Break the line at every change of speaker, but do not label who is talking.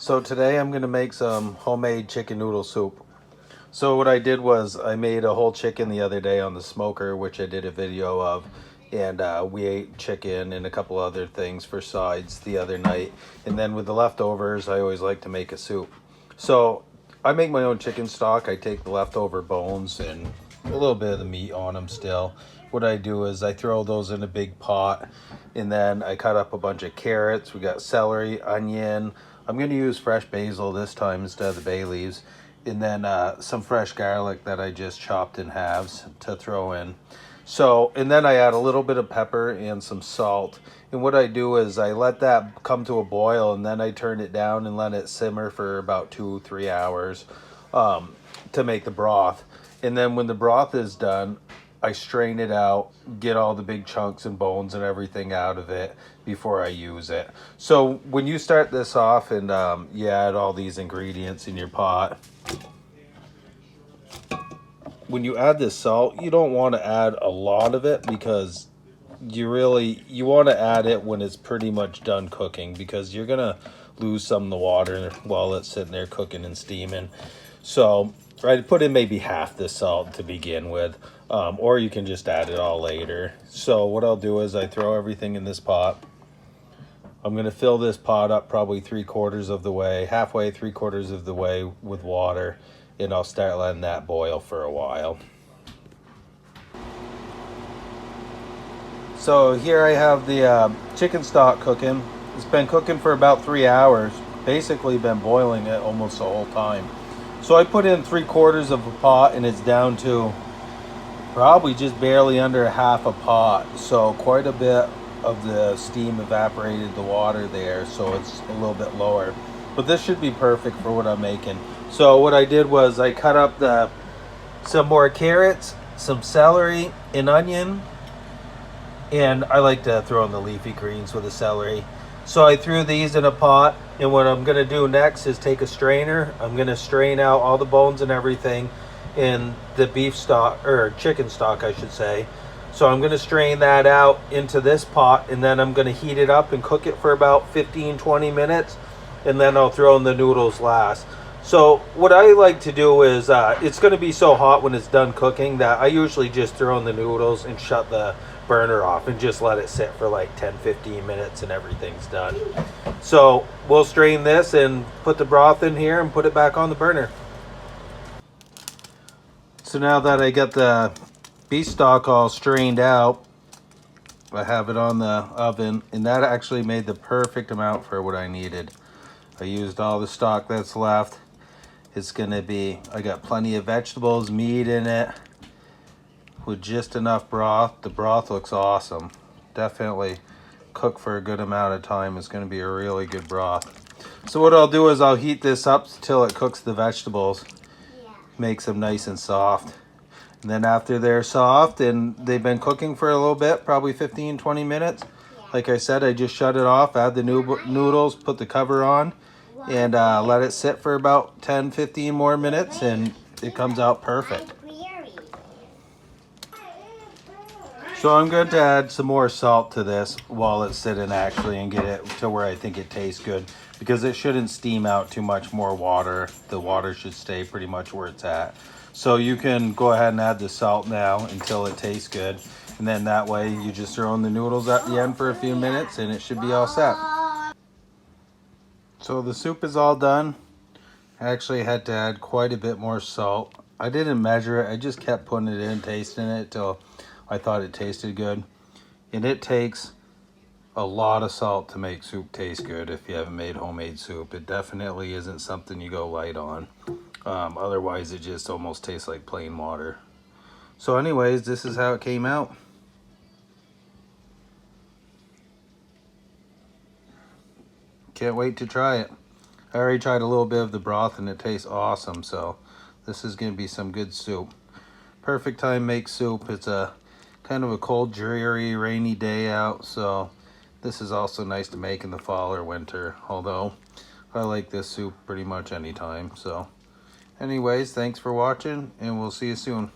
So today I'm going to make some homemade chicken noodle soup. So what I did was I made a whole chicken the other day on the smoker, which I did a video of. And we ate chicken and a couple other things for sides the other night. And then with the leftovers, I always like to make a soup. So I make my own chicken stock. I take the leftover bones and a little bit of the meat on them still. What I do is I throw those in a big pot, and then I cut up a bunch of carrots. We got celery, onion. I'm going to use fresh basil this time instead of the bay leaves. And then some fresh garlic that I just chopped in halves to throw in. So, and then I add a little bit of pepper and some salt. And what I do is I let that come to a boil, and then I turn it down and let it simmer for about 2-3 hours to make the broth. And then when the broth is done, I strain it out, get all the big chunks and bones and everything out of it before I use it. So when you start this off and you add all these ingredients in your pot, when you add this salt, you don't want to add a lot of it because you want to add it when it's pretty much done cooking, because you're gonna lose some of the water while it's sitting there cooking and steaming. So I put in maybe half the salt to begin with, or you can just add it all later. So what I'll do is I throw everything in this pot. I'm gonna fill this pot up probably 3/4 of the way, halfway, 3/4 of the way with water, and I'll start letting that boil for a while. So here I have the chicken stock cooking. It's been cooking for about 3 hours, basically been boiling it almost the whole time. So I put in 3/4 of a pot, and it's down to probably just barely under half a pot. So quite a bit of the steam evaporated the water there, so it's a little bit lower. But this should be perfect for what I'm making. So what I did was I cut up some more carrots, some celery, and onion. And I like to throw in the leafy greens with the celery. So I threw these in a pot, and what I'm gonna do next is take a strainer. I'm gonna strain out all the bones and everything in the beef stock, or chicken stock I should say. So I'm gonna strain that out into this pot, and then I'm gonna heat it up and cook it for about 15-20 minutes, and then I'll throw in the noodles last. So what I like to do is, it's gonna be so hot when it's done cooking that I usually just throw in the noodles and shut the burner off and just let it sit for like 10-15 minutes and everything's done. So we'll strain this and put the broth in here and put it back on the burner. So now that I got the beef stock all strained out, I have it on the oven, and that actually made the perfect amount for what I needed. I used all the stock that's left. It's gonna be, I got plenty of vegetables, meat in it, with just enough broth. The broth looks awesome. Definitely cook for a good amount of time. It's going to be a really good broth. So what I'll do is I'll heat this up till it cooks the vegetables. Makes them nice and soft. And then after they're soft and they've been cooking for a little bit, probably 15-20 minutes, like I said, I just shut it off, add the noodles, put the cover on, and let it sit for about 10-15 more minutes, and it comes out perfect. So I'm going to add some more salt to this while it's sitting actually, and get it to where I think it tastes good, because it shouldn't steam out too much more water. The water should stay pretty much where it's at. So you can go ahead and add the salt now until it tastes good. And then that way you just throw in the noodles at the end for a few minutes and it should be all set. So the soup is all done. I actually had to add quite a bit more salt. I didn't measure it. I just kept putting it in, tasting it till I thought it tasted good. And it takes a lot of salt to make soup taste good if you haven't made homemade soup. It definitely isn't something you go light on. Otherwise it just almost tastes like plain water. So anyways, this is how it came out. Can't wait to try it. I already tried a little bit of the broth and it tastes awesome. So this is going to be some good soup. Perfect time to make soup. It's a kind of a cold, dreary, rainy day out, so this is also nice to make in the fall or winter, although I like this soup pretty much anytime. So anyways, thanks for watching, and we'll see you soon.